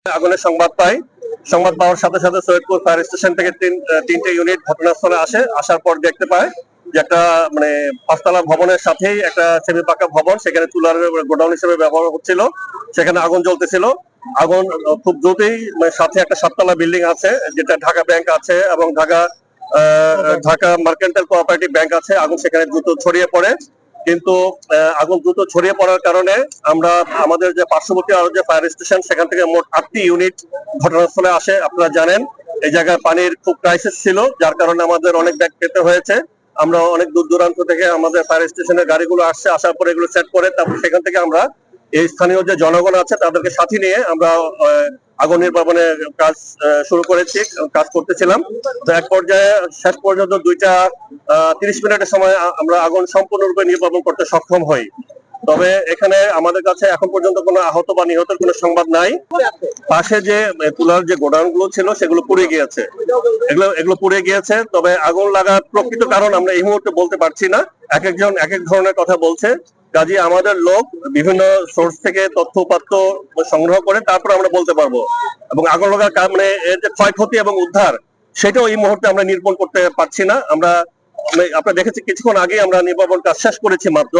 আগুনের সংবাদ পাই। সংবাদ পাওয়ার সাথে সাথে সৈয়দপুর ফায়ার স্টেশন থেকে তিনটে ইউনিট ঘটনাস্থলে আসার পর দেখতে পায় যে একটা মানে পাঁচতলা ভবনের সাথেই একটা সেমি পাকা ভবন, সেখানে তুলার গোডাউন হিসেবে ব্যবহার হচ্ছিল, সেখানে আগুন জ্বলতেছিল। আগুন খুব দ্রুতই সাথে একটা 7তলা বিল্ডিং আছে যেটা ঢাকা ব্যাংক আছে এবং ঢাকা মার্কেন্টাইল কোঅপারেটিভ ব্যাংক আছে। আগুন সেখানে দ্রুত ছড়িয়ে পড়ে, কিন্তু আগুন দ্রুত ছড়িয়ে পড়ার কারণে আমরা আমাদের যে পার্শ্ববর্তী আরো যে ফায়ার স্টেশন সেখান থেকে মোট 8টি ইউনিট ঘটনাস্থলে আসে। আপনারা জানেন এই জায়গায় পানির খুব ক্রাইসিস ছিল, যার কারণে আমাদের অনেক ব্যাগ পেতে হয়েছে। আমরা অনেক দূর দূরান্ত থেকে আমাদের ফায়ার স্টেশনের গাড়িগুলো আসার পরে এগুলো সেট করে তারপর সেখান থেকে আমরা এই স্থানীয় যে জনগণ আছে তাদেরকে সাথে নিয়ে আমরা আগুন নির্বাপনের কাজ শুরু করেছি, কাজ করতেছিলাম। তো এক পর্যায়ে শেষ পর্যন্ত 2টা 30 মিনিটের সময় আমরা আগুন সম্পূর্ণরূপে নির্বাপন করতে সক্ষম হই। তবে এখানে আমাদের কাছে এখন পর্যন্ত কোনো আহত বা নিহতের কোনো সংবাদ নাই। পাশে যে তুলার যে গোডাউন গুলো ছিল সেগুলো পুড়ে গিয়েছে, এগুলো পুড়ে গিয়েছে। তবে আগুন লাগার প্রকৃত কারণ আমরা এই মুহূর্তে বলতে পারছি না, এক একজন এক এক ধরনের কথা বলছে। কাজে আমাদের লোক বিভিন্ন সোর্স থেকে তথ্য উপাত্ত সংগ্রহ করে তারপর আমরা বলতে পারবো, এবং আগুন লাগার মানে এর যে ক্ষয়ক্ষতি এবং উদ্ধার সেটাও এই মুহূর্তে আমরা নিরূপণ করতে পারছি না। আপনারা দেখেছি কিছুক্ষণ আগে আমরা নির্বাপন কাজ শেষ করেছি মাত্র।